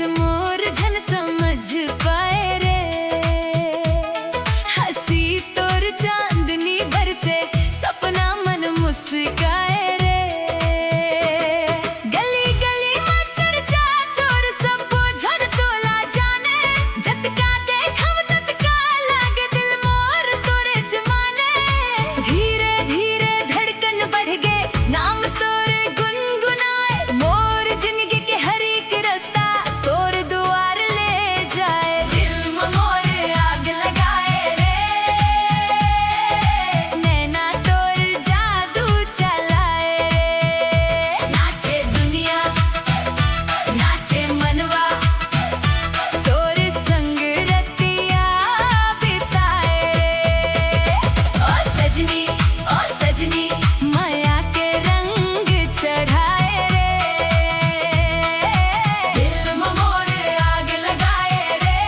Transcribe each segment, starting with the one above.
मोर झन समझ पाए रे। हंसी तोर चांदनी बरसे सपना मन मुस्काए रे। गली गली में चर्चा तोर सब झन तोला जाने। जतका देखब ततका लागे दिल मोर तोरे जमाने। धीरे धीरे धड़कन बढ़ गे नाम तोरे गुनगुनाए। मोर जिंदगी के हर एक रास्ता तोर दुआर ले जाए। दिल में मोर आग लगाए रे। नैना तोर जादू चलाए रे। नाचे दुनिया नाचे मनवा तोर संग रतिया बिताए रे। ओ सजनी माया के रंग चढ़ाए रे। दिल में मोर आग लगाए रे।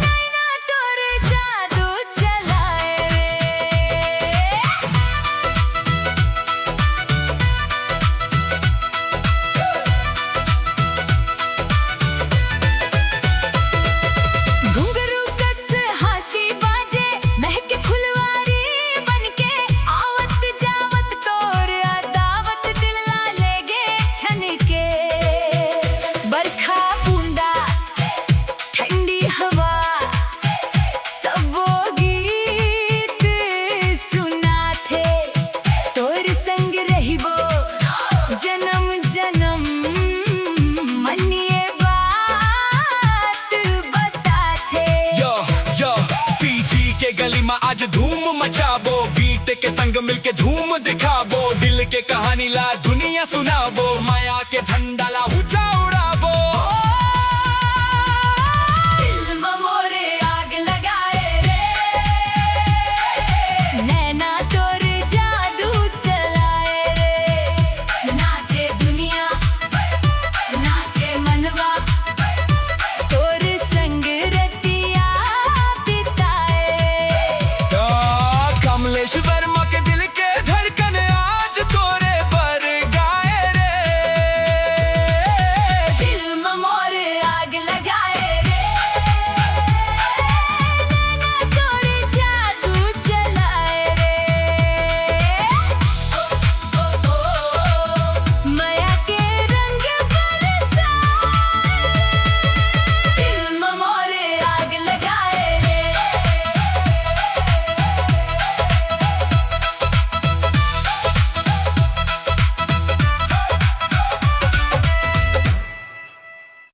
नैना तोर जादू चलाए रे। घुंघरू कस हासी बाजे महके फुलवारी बनके। आवत जावत तोर अदावत दिल ला लेगे छनके। बरखा बूंदा ठंडी हवा सब वो गीत सुना थे। तोर संग रहिबो जन्म जन्म मनिए बात बता थे। यो सीजी के गली में आज धूम मचाबो। बीट के संग मिलके धूम दिखाबो। दिल के कहानी ला